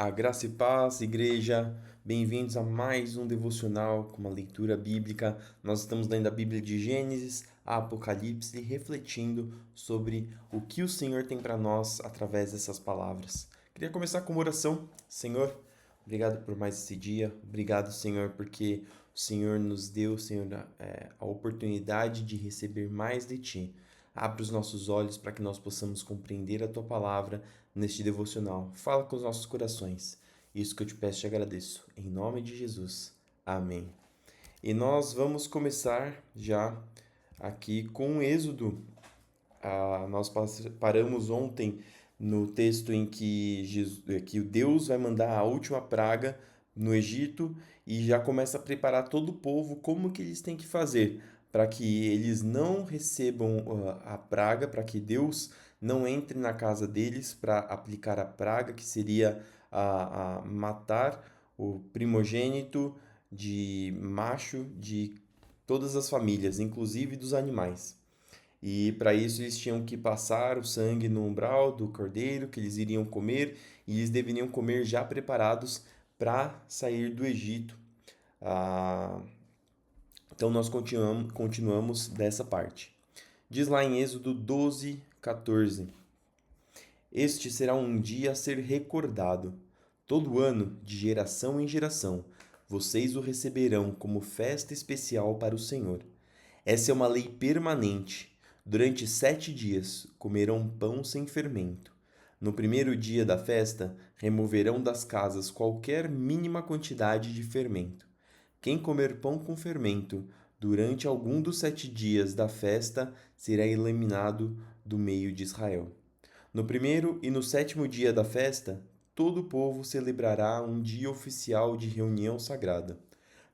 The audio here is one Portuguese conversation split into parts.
A graça e paz, igreja, bem-vindos a mais um devocional com uma leitura bíblica. Nós estamos lendo a Bíblia de Gênesis a Apocalipse, refletindo sobre o que o Senhor tem para nós através dessas palavras. Queria começar com uma oração. Senhor, obrigado por mais esse dia. Obrigado, Senhor, porque o Senhor nos deu, Senhor, a oportunidade de receber mais de Ti. Abre os nossos olhos para que nós possamos compreender a Tua palavra neste devocional. Fala com os nossos corações. Isso que eu te peço e te agradeço. Em nome de Jesus. Amém. E nós vamos começar já aqui com o Êxodo. Nós paramos ontem no texto em que o Deus vai mandar a última praga no Egito e já começa a preparar todo o povo como que eles têm que fazer para que eles não recebam a praga, para que Deus não entre na casa deles para aplicar a praga, que seria a matar o primogênito de macho de todas as famílias, inclusive dos animais. E para isso eles tinham que passar o sangue no umbral do cordeiro que eles iriam comer, e eles deveriam comer já preparados para sair do Egito. Ah, então nós continuamos dessa parte. Diz lá em Êxodo 12, 14: Este será um dia a ser recordado. Todo ano, de geração em geração, vocês o receberão como festa especial para o Senhor. Essa é uma lei permanente. Durante 7 dias comerão pão sem fermento. No primeiro dia da festa, removerão das casas qualquer mínima quantidade de fermento. Quem comer pão com fermento durante algum dos 7 dias da festa será eliminado do meio de Israel. No primeiro e no sétimo dia da festa, todo o povo celebrará um dia oficial de reunião sagrada.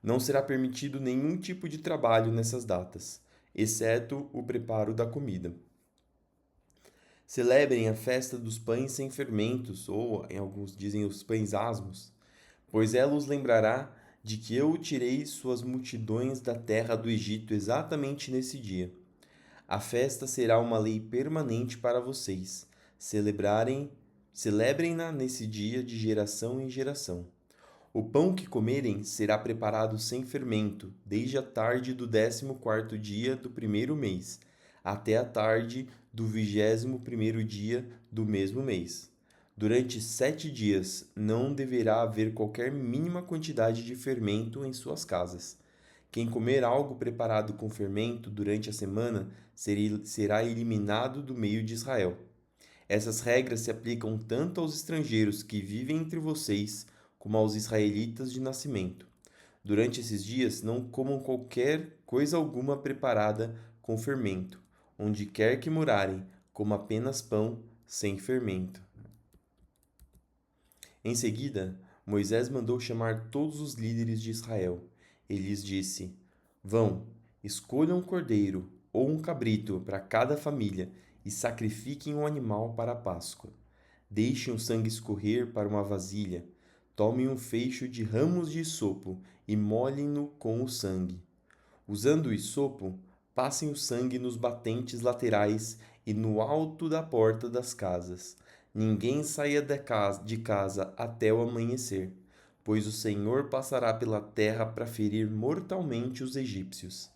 Não será permitido nenhum tipo de trabalho nessas datas, exceto o preparo da comida. Celebrem a festa dos pães sem fermentos, ou em alguns dizem os pães asmos, pois ela os lembrará de que eu tirei suas multidões da terra do Egito exatamente nesse dia. A festa será uma lei permanente para vocês. Celebrem-na nesse dia de geração em geração. O pão que comerem será preparado sem fermento, desde a tarde do 14º dia do primeiro mês, até a tarde do 21º dia do mesmo mês. Durante 7 dias não deverá haver qualquer mínima quantidade de fermento em suas casas. Quem comer algo preparado com fermento durante a semana será eliminado do meio de Israel. Essas regras se aplicam tanto aos estrangeiros que vivem entre vocês, como aos israelitas de nascimento. Durante esses dias, não comam qualquer coisa alguma preparada com fermento. Onde quer que morarem, coma apenas pão sem fermento. Em seguida, Moisés mandou chamar todos os líderes de Israel. Ele lhes disse: Vão, escolham um cordeiro ou um cabrito para cada família e sacrifiquem um animal para a Páscoa. Deixem o sangue escorrer para uma vasilha. Tomem um feixe de ramos de hisopo e molhem-no com o sangue. Usando o hisopo, passem o sangue nos batentes laterais e no alto da porta das casas. Ninguém saia de casa até o amanhecer, pois o Senhor passará pela terra para ferir mortalmente os egípcios.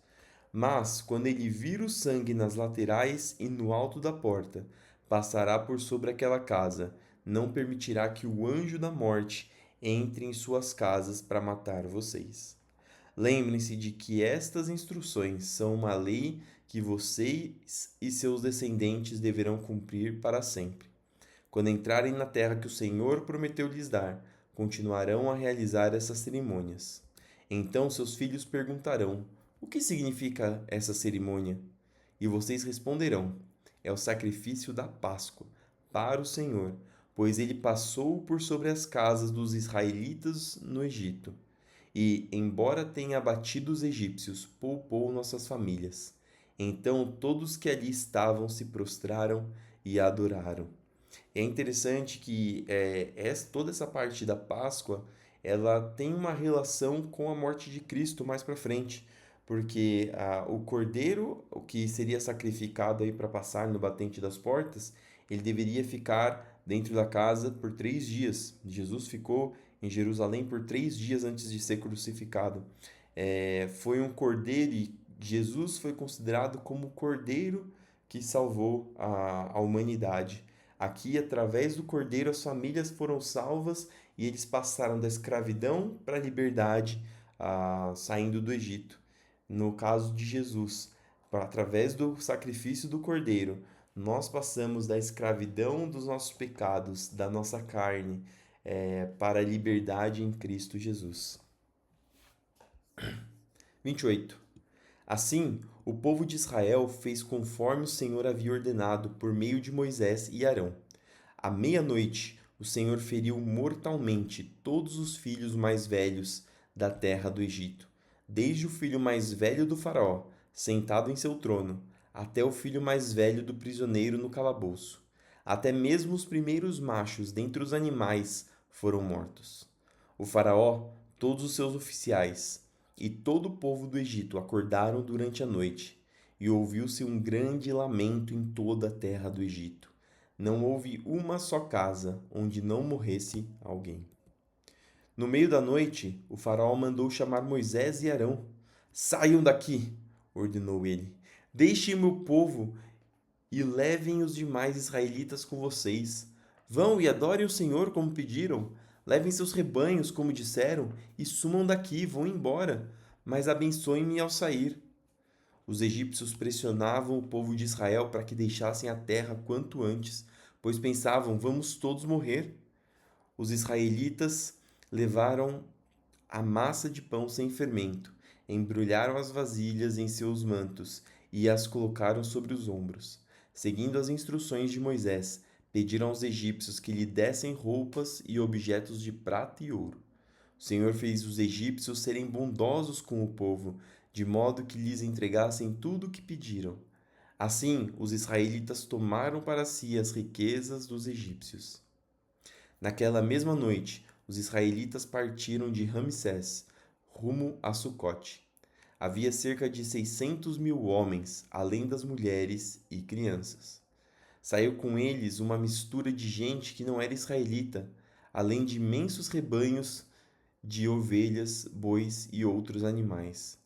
Mas, quando ele vir o sangue nas laterais e no alto da porta, passará por sobre aquela casa, não permitirá que o anjo da morte entre em suas casas para matar vocês. Lembrem-se de que estas instruções são uma lei que vocês e seus descendentes deverão cumprir para sempre. Quando entrarem na terra que o Senhor prometeu lhes dar, continuarão a realizar essas cerimônias. Então seus filhos perguntarão: O que significa essa cerimônia? E vocês responderão: É o sacrifício da Páscoa para o Senhor, pois ele passou por sobre as casas dos israelitas no Egito. E, embora tenha abatido os egípcios, poupou nossas famílias. Então todos que ali estavam se prostraram e adoraram. É interessante que toda essa parte da Páscoa ela tem uma relação com a morte de Cristo mais para frente, porque o cordeiro, o que seria sacrificado aí para passar no batente das portas, ele deveria ficar dentro da casa por 3 dias. Jesus ficou em Jerusalém por 3 dias antes de ser crucificado. Foi um cordeiro e Jesus foi considerado como o cordeiro que salvou a humanidade. Aqui, através do cordeiro, as famílias foram salvas e eles passaram da escravidão para a liberdade, saindo do Egito. No caso de Jesus, através do sacrifício do cordeiro, nós passamos da escravidão dos nossos pecados, da nossa carne, para a liberdade em Cristo Jesus. 28. Assim, o povo de Israel fez conforme o Senhor havia ordenado por meio de Moisés e Arão. À meia-noite, o Senhor feriu mortalmente todos os filhos mais velhos da terra do Egito, desde o filho mais velho do faraó, sentado em seu trono, até o filho mais velho do prisioneiro no calabouço. Até mesmo os primeiros machos dentre os animais foram mortos. O faraó, todos os seus oficiais e todo o povo do Egito acordaram durante a noite, e ouviu-se um grande lamento em toda a terra do Egito. Não houve uma só casa onde não morresse alguém. No meio da noite, o faraó mandou chamar Moisés e Arão. Saiam daqui, ordenou ele. Deixem meu povo e levem os demais israelitas com vocês. Vão e adorem o Senhor como pediram. Levem seus rebanhos como disseram e sumam daqui, vão embora, mas abençoem-me ao sair. Os egípcios pressionavam o povo de Israel para que deixassem a terra quanto antes, pois pensavam: vamos todos morrer. Os israelitas levaram a massa de pão sem fermento, embrulharam as vasilhas em seus mantos e as colocaram sobre os ombros. Seguindo as instruções de Moisés, pediram aos egípcios que lhe dessem roupas e objetos de prata e ouro. O Senhor fez os egípcios serem bondosos com o povo, de modo que lhes entregassem tudo o que pediram. Assim, os israelitas tomaram para si as riquezas dos egípcios. Naquela mesma noite, os israelitas partiram de Ramsés, rumo a Sucote. Havia cerca de 600.000 homens, além das mulheres e crianças. Saiu com eles uma mistura de gente que não era israelita, além de imensos rebanhos de ovelhas, bois e outros animais.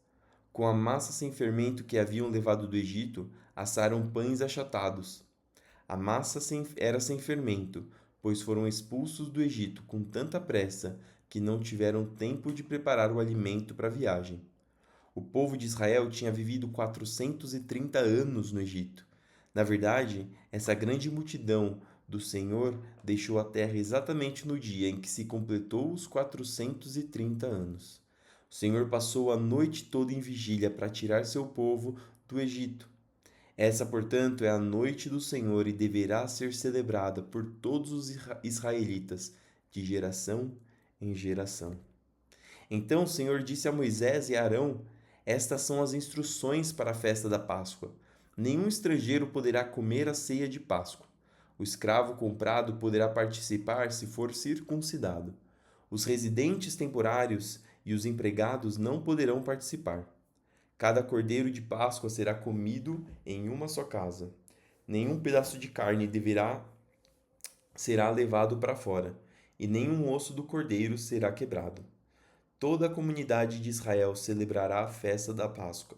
Com a massa sem fermento que haviam levado do Egito, assaram pães achatados. A massa era sem fermento, pois foram expulsos do Egito com tanta pressa que não tiveram tempo de preparar o alimento para a viagem. O povo de Israel tinha vivido 430 anos no Egito. Na verdade, essa grande multidão do Senhor deixou a terra exatamente no dia em que se completou os 430 anos. O Senhor passou a noite toda em vigília para tirar seu povo do Egito. Essa, portanto, é a noite do Senhor e deverá ser celebrada por todos os israelitas, de geração em geração. Então o Senhor disse a Moisés e a Arão: estas são as instruções para a festa da Páscoa. Nenhum estrangeiro poderá comer a ceia de Páscoa. O escravo comprado poderá participar se for circuncidado. Os residentes temporários e os empregados não poderão participar. Cada cordeiro de Páscoa será comido em uma só casa. Nenhum pedaço de carne será levado para fora, e nenhum osso do cordeiro será quebrado. Toda a comunidade de Israel celebrará a festa da Páscoa.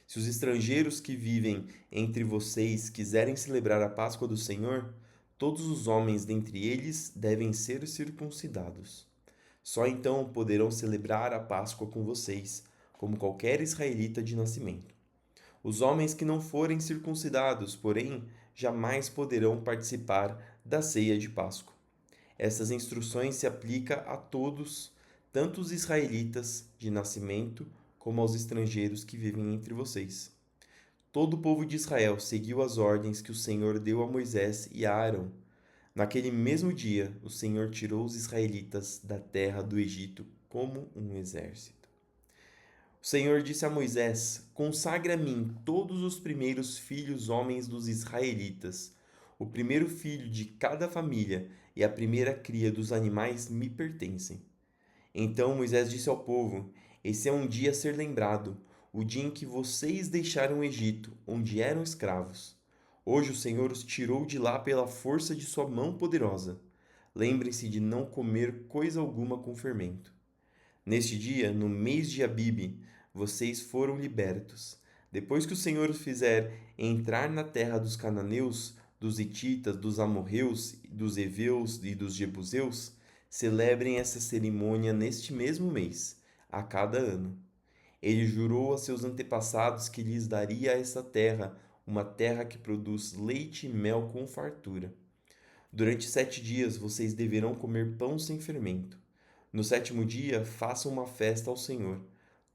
Se os estrangeiros que vivem entre vocês quiserem celebrar a Páscoa do Senhor, todos os homens dentre eles devem ser circuncidados. Só então poderão celebrar a Páscoa com vocês, como qualquer israelita de nascimento. Os homens que não forem circuncidados, porém, jamais poderão participar da ceia de Páscoa. Essas instruções se aplicam a todos, tanto os israelitas de nascimento como aos estrangeiros que vivem entre vocês. Todo o povo de Israel seguiu as ordens que o Senhor deu a Moisés e a Arão. Naquele mesmo dia, o Senhor tirou os israelitas da terra do Egito como um exército. O Senhor disse a Moisés: consagre a mim todos os primeiros filhos homens dos israelitas. O primeiro filho de cada família e a primeira cria dos animais me pertencem. Então Moisés disse ao povo: esse é um dia a ser lembrado, o dia em que vocês deixaram o Egito, onde eram escravos. Hoje o Senhor os tirou de lá pela força de sua mão poderosa. Lembrem-se de não comer coisa alguma com fermento. Neste dia, no mês de Abibe, vocês foram libertos. Depois que o Senhor os fizer entrar na terra dos cananeus, dos hititas, dos amorreus, dos heveus e dos jebuseus, celebrem essa cerimônia neste mesmo mês, a cada ano. Ele jurou a seus antepassados que lhes daria essa terra, uma terra que produz leite e mel com fartura. Durante 7 dias vocês deverão comer pão sem fermento. No sétimo dia, façam uma festa ao Senhor.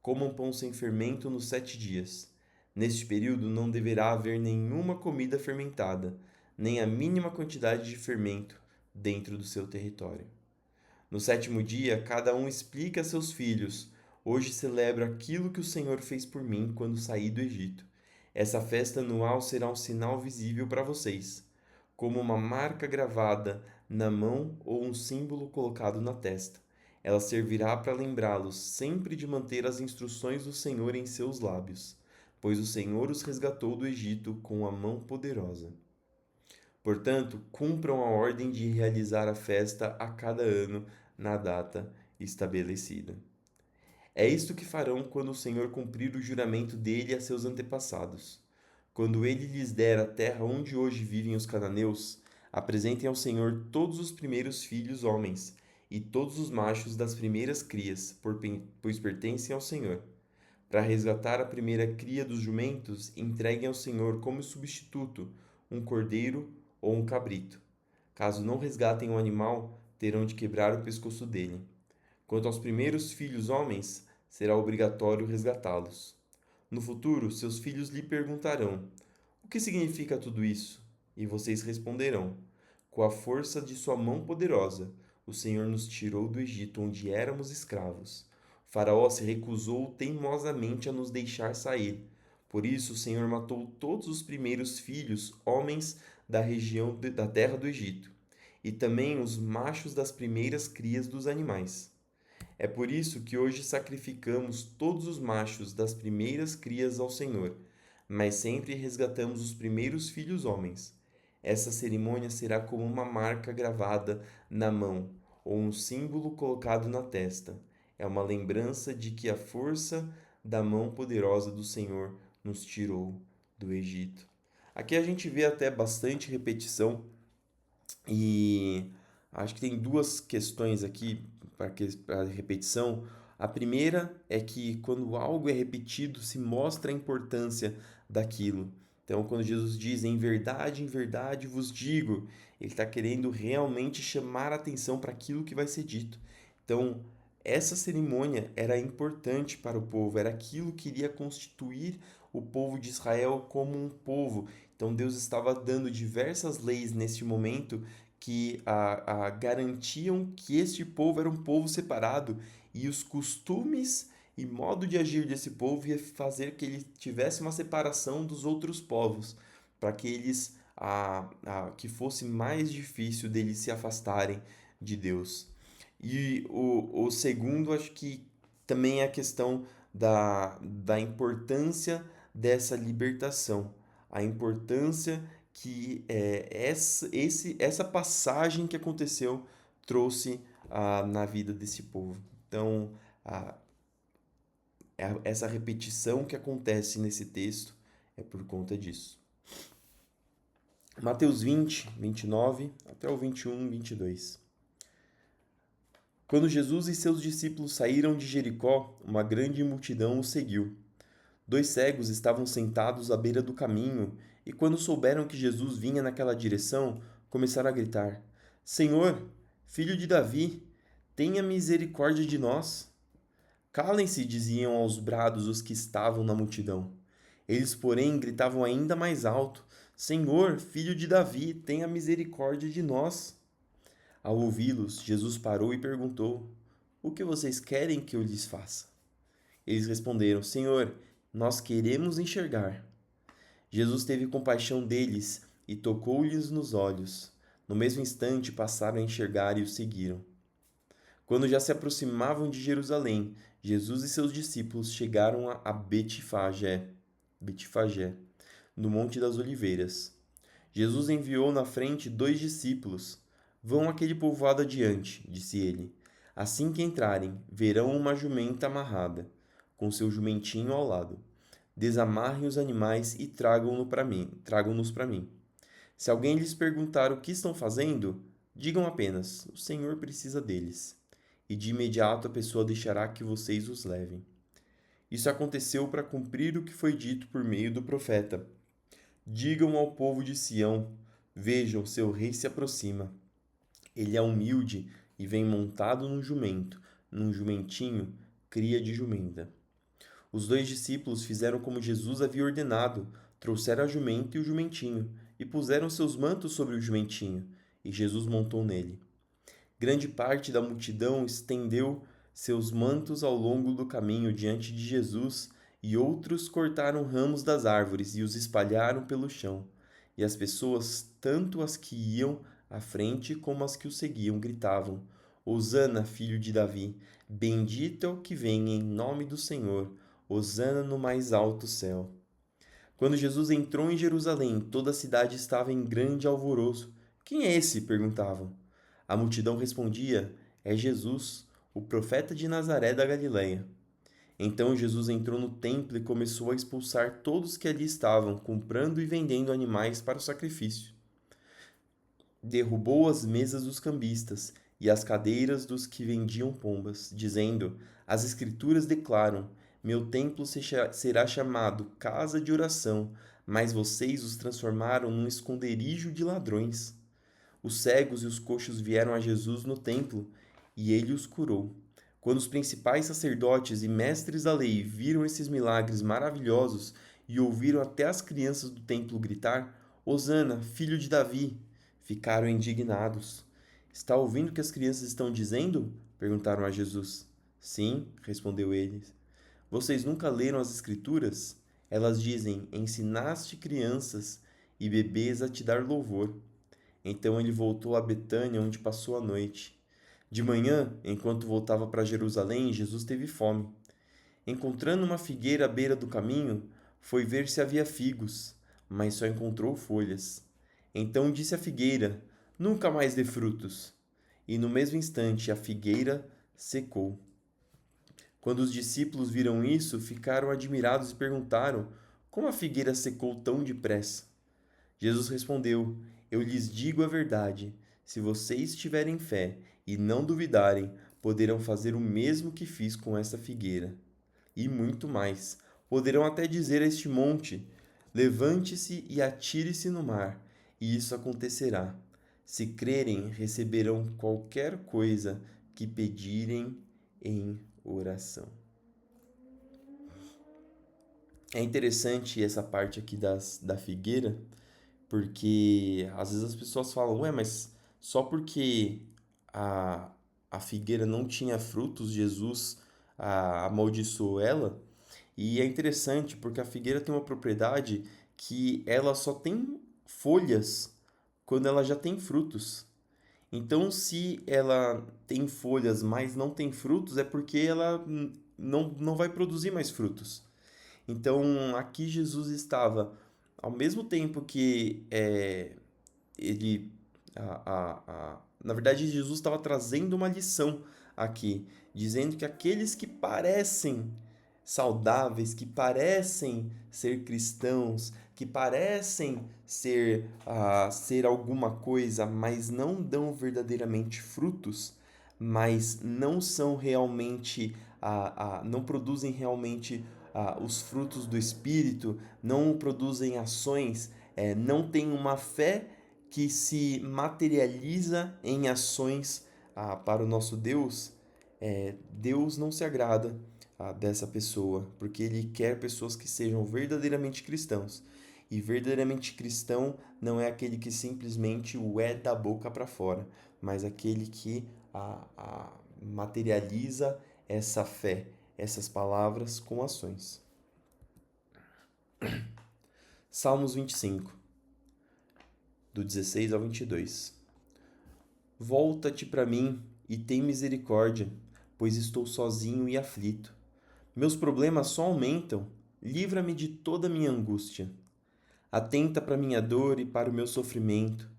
Comam pão sem fermento nos 7 dias. Neste período não deverá haver nenhuma comida fermentada, nem a mínima quantidade de fermento dentro do seu território. No sétimo dia, cada um explica a seus filhos: Hoje celebro aquilo que o Senhor fez por mim quando saí do Egito. Essa festa anual será um sinal visível para vocês, como uma marca gravada na mão ou um símbolo colocado na testa. Ela servirá para lembrá-los sempre de manter as instruções do Senhor em seus lábios, pois o Senhor os resgatou do Egito com a mão poderosa. Portanto, cumpram a ordem de realizar a festa a cada ano na data estabelecida. É isto que farão quando o Senhor cumprir o juramento dele a seus antepassados. Quando ele lhes der a terra onde hoje vivem os cananeus, apresentem ao Senhor todos os primeiros filhos homens e todos os machos das primeiras crias, pois pertencem ao Senhor. Para resgatar a primeira cria dos jumentos, entreguem ao Senhor como substituto um cordeiro ou um cabrito. Caso não resgatem o animal, terão de quebrar o pescoço dele. Quanto aos primeiros filhos homens, será obrigatório resgatá-los. No futuro, seus filhos lhe perguntarão: O que significa tudo isso? E vocês responderão: Com a força de sua mão poderosa, o Senhor nos tirou do Egito, onde éramos escravos. O Faraó se recusou teimosamente a nos deixar sair. Por isso, o Senhor matou todos os primeiros filhos, homens da região da terra do Egito, e também os machos das primeiras crias dos animais. É por isso que hoje sacrificamos todos os machos das primeiras crias ao Senhor, mas sempre resgatamos os primeiros filhos homens. Essa cerimônia será como uma marca gravada na mão ou um símbolo colocado na testa. É uma lembrança de que a força da mão poderosa do Senhor nos tirou do Egito. Aqui a gente vê até bastante repetição e acho que tem duas questões aqui para repetição. A primeira é que quando algo é repetido, se mostra a importância daquilo. Então, quando Jesus diz em verdade vos digo, ele está querendo realmente chamar a atenção para aquilo que vai ser dito. Então, essa cerimônia era importante para o povo, era aquilo que iria constituir o povo de Israel como um povo. Então, Deus estava dando diversas leis neste momento que garantiam que este povo era um povo separado e os costumes e modo de agir desse povo ia fazer que ele tivesse uma separação dos outros povos, para que eles que fosse mais difícil deles se afastarem de Deus. E o segundo, acho que também é a questão da importância dessa libertação, a importância que essa passagem que aconteceu trouxe na vida desse povo. Então, a, essa repetição que acontece nesse texto é por conta disso. Mateus 20, 29 até o 21, 22. Quando Jesus e seus discípulos saíram de Jericó, uma grande multidão os seguiu. 2 cegos estavam sentados à beira do caminho e, quando souberam que Jesus vinha naquela direção, começaram a gritar: Senhor, filho de Davi, tenha misericórdia de nós. Calem-se, diziam aos brados os que estavam na multidão. Eles, porém, gritavam ainda mais alto: Senhor, filho de Davi, tenha misericórdia de nós. Ao ouvi-los, Jesus parou e perguntou: O que vocês querem que eu lhes faça? Eles responderam: Senhor, nós queremos enxergar. Jesus teve compaixão deles e tocou-lhes nos olhos. No mesmo instante passaram a enxergar e o seguiram. Quando já se aproximavam de Jerusalém, Jesus e seus discípulos chegaram a Betfagé, no Monte das Oliveiras. Jesus enviou na frente 2 discípulos. Vão àquele povoado adiante, disse ele. Assim que entrarem, verão uma jumenta amarrada, com seu jumentinho ao lado. Desamarrem os animais e tragam-nos para mim. Se alguém lhes perguntar o que estão fazendo, digam apenas: o Senhor precisa deles. E de imediato a pessoa deixará que vocês os levem. Isso aconteceu para cumprir o que foi dito por meio do profeta. Digam ao povo de Sião: vejam, seu rei se aproxima. Ele é humilde e vem montado num jumento, num jumentinho, cria de jumenta. Os 2 discípulos fizeram como Jesus havia ordenado, trouxeram a jumenta e o jumentinho, e puseram seus mantos sobre o jumentinho, e Jesus montou nele. Grande parte da multidão estendeu seus mantos ao longo do caminho diante de Jesus, e outros cortaram ramos das árvores e os espalharam pelo chão. E as pessoas, tanto as que iam à frente como as que o seguiam, gritavam: Hosana, filho de Davi, bendito é o que vem em nome do Senhor, Hosana no mais alto céu. Quando Jesus entrou em Jerusalém, toda a cidade estava em grande alvoroço. Quem é esse? Perguntavam. A multidão respondia: É Jesus, o profeta de Nazaré da Galileia. Então Jesus entrou no templo e começou a expulsar todos que ali estavam, comprando e vendendo animais para o sacrifício. Derrubou as mesas dos cambistas e as cadeiras dos que vendiam pombas, dizendo: As Escrituras declaram: Meu templo será chamado casa de oração, mas vocês os transformaram num esconderijo de ladrões. Os cegos e os coxos vieram a Jesus no templo, e ele os curou. Quando os principais sacerdotes e mestres da lei viram esses milagres maravilhosos e ouviram até as crianças do templo gritar: Hosana, filho de Davi, ficaram indignados. Está ouvindo o que as crianças estão dizendo? Perguntaram a Jesus. Sim, respondeu ele. Vocês nunca leram as Escrituras? Elas dizem: Ensinaste crianças e bebês a te dar louvor. Então ele voltou a Betânia, onde passou a noite. De manhã, enquanto voltava para Jerusalém, Jesus teve fome. Encontrando uma figueira à beira do caminho, foi ver se havia figos, mas só encontrou folhas. Então disse à figueira: Nunca mais dê frutos. E no mesmo instante a figueira secou. Quando os discípulos viram isso, ficaram admirados e perguntaram: Como a figueira secou tão depressa? Jesus respondeu: Eu lhes digo a verdade. Se vocês tiverem fé e não duvidarem, poderão fazer o mesmo que fiz com esta figueira. E muito mais. Poderão até dizer a este monte: Levante-se e atire-se no mar, e isso acontecerá. Se crerem, receberão qualquer coisa que pedirem em oração. É interessante essa parte aqui da figueira, porque às vezes as pessoas falam, ué, mas só porque a figueira não tinha frutos, Jesus amaldiçoou ela. E é interessante porque a figueira tem uma propriedade que ela só tem folhas quando ela já tem frutos. Então, se ela tem folhas, mas não tem frutos, é porque ela não vai produzir mais frutos. Então, aqui Jesus estava, ao mesmo tempo que ele. Na verdade, Jesus estava trazendo uma lição aqui, dizendo que aqueles que parecem saudáveis, que parecem ser cristãos, que parecem ser alguma coisa, mas não dão verdadeiramente frutos, mas não são realmente, não produzem realmente os frutos do Espírito, não produzem ações, não têm uma fé que se materializa em ações para o nosso Deus. Deus não se agrada dessa pessoa, porque ele quer pessoas que sejam verdadeiramente cristãos. E verdadeiramente cristão não é aquele que simplesmente o é da boca para fora, mas aquele que materializa essa fé, essas palavras com ações. Salmos 25, do 16 ao 22. Volta-te para mim e tem misericórdia, pois estou sozinho e aflito. Meus problemas só aumentam, livra-me de toda minha angústia. Atenta para minha dor e para o meu sofrimento.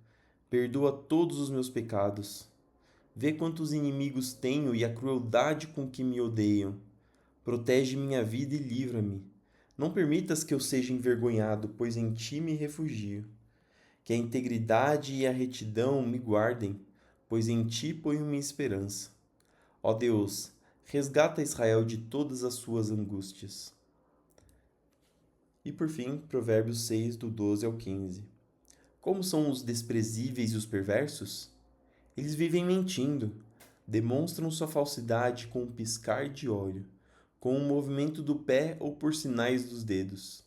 Perdoa todos os meus pecados. Vê quantos inimigos tenho e a crueldade com que me odeiam. Protege minha vida e livra-me. Não permitas que eu seja envergonhado, pois em ti me refugio. Que a integridade e a retidão me guardem, pois em ti ponho minha esperança. Ó Deus, resgata Israel de todas as suas angústias. E por fim, Provérbios 6, do 12 ao 15. Como são os desprezíveis e os perversos? Eles vivem mentindo, demonstram sua falsidade com um piscar de olho, com um movimento do pé ou por sinais dos dedos.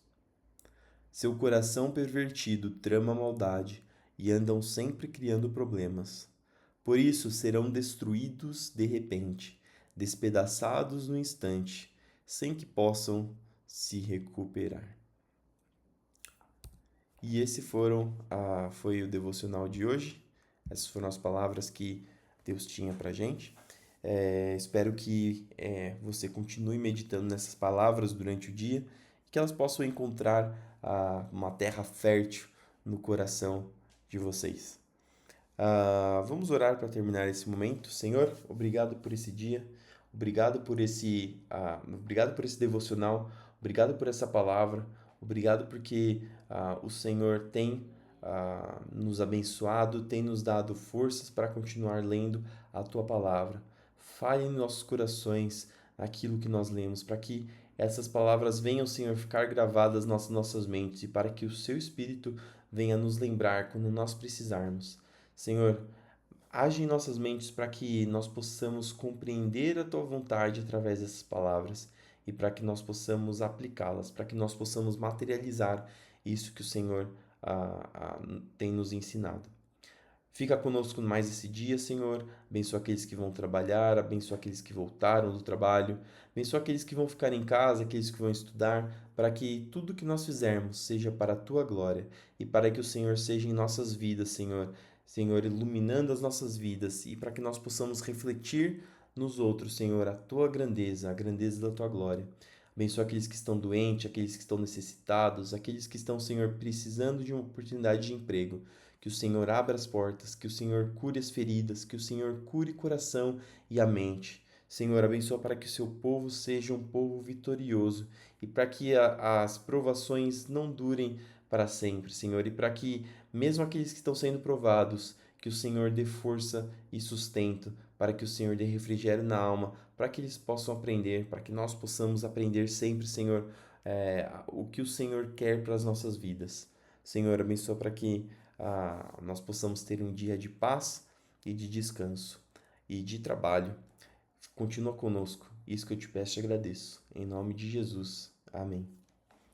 Seu coração pervertido trama maldade e andam sempre criando problemas. Por isso serão destruídos de repente, despedaçados no instante, sem que possam se recuperar. E esse foi o devocional de hoje. Essas foram as palavras que Deus tinha para gente. Espero que você continue meditando nessas palavras durante o dia e que elas possam encontrar uma terra fértil no coração de vocês. Vamos orar para terminar esse momento. Senhor, obrigado por esse dia, obrigado por obrigado por esse devocional, obrigado por essa palavra, obrigado porque o Senhor tem nos abençoado, tem nos dado forças para continuar lendo a Tua palavra. Fale em nossos corações aquilo que nós lemos, para que essas palavras venham, Senhor, ficar gravadas nas nossas mentes e para que o Seu Espírito venha nos lembrar quando nós precisarmos. Senhor, age em nossas mentes para que nós possamos compreender a Tua vontade através dessas palavras e para que nós possamos aplicá-las, para que nós possamos materializar isso que o Senhor tem nos ensinado. Fica conosco mais esse dia, Senhor. Abençoa aqueles que vão trabalhar, abençoa aqueles que voltaram do trabalho, abençoa aqueles que vão ficar em casa, aqueles que vão estudar, para que tudo que nós fizermos seja para a Tua glória e para que o Senhor seja em nossas vidas, Senhor. Senhor, iluminando as nossas vidas e para que nós possamos refletir nos outros, Senhor, a Tua grandeza, a grandeza da Tua glória. Abençoa aqueles que estão doentes, aqueles que estão necessitados, aqueles que estão, Senhor, precisando de uma oportunidade de emprego. Que o Senhor abra as portas, que o Senhor cure as feridas, que o Senhor cure o coração e a mente. Senhor, abençoa para que o seu povo seja um povo vitorioso e para que as provações não durem para sempre, Senhor, e para que, mesmo aqueles que estão sendo provados, que o Senhor dê força e sustento, para que o Senhor dê refrigério na alma, para que eles possam aprender, para que nós possamos aprender sempre, Senhor, o que o Senhor quer para as nossas vidas. Senhor, abençoa para que nós possamos ter um dia de paz e de descanso e de trabalho. Continua conosco. Isso que eu te peço e agradeço. Em nome de Jesus. Amém.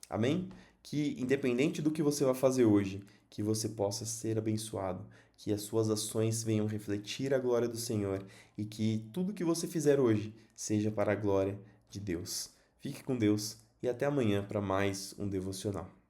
Amém? Que independente do que você vai fazer hoje, que você possa ser abençoado, que as suas ações venham refletir a glória do Senhor e que tudo que você fizer hoje seja para a glória de Deus. Fique com Deus e até amanhã para mais um devocional.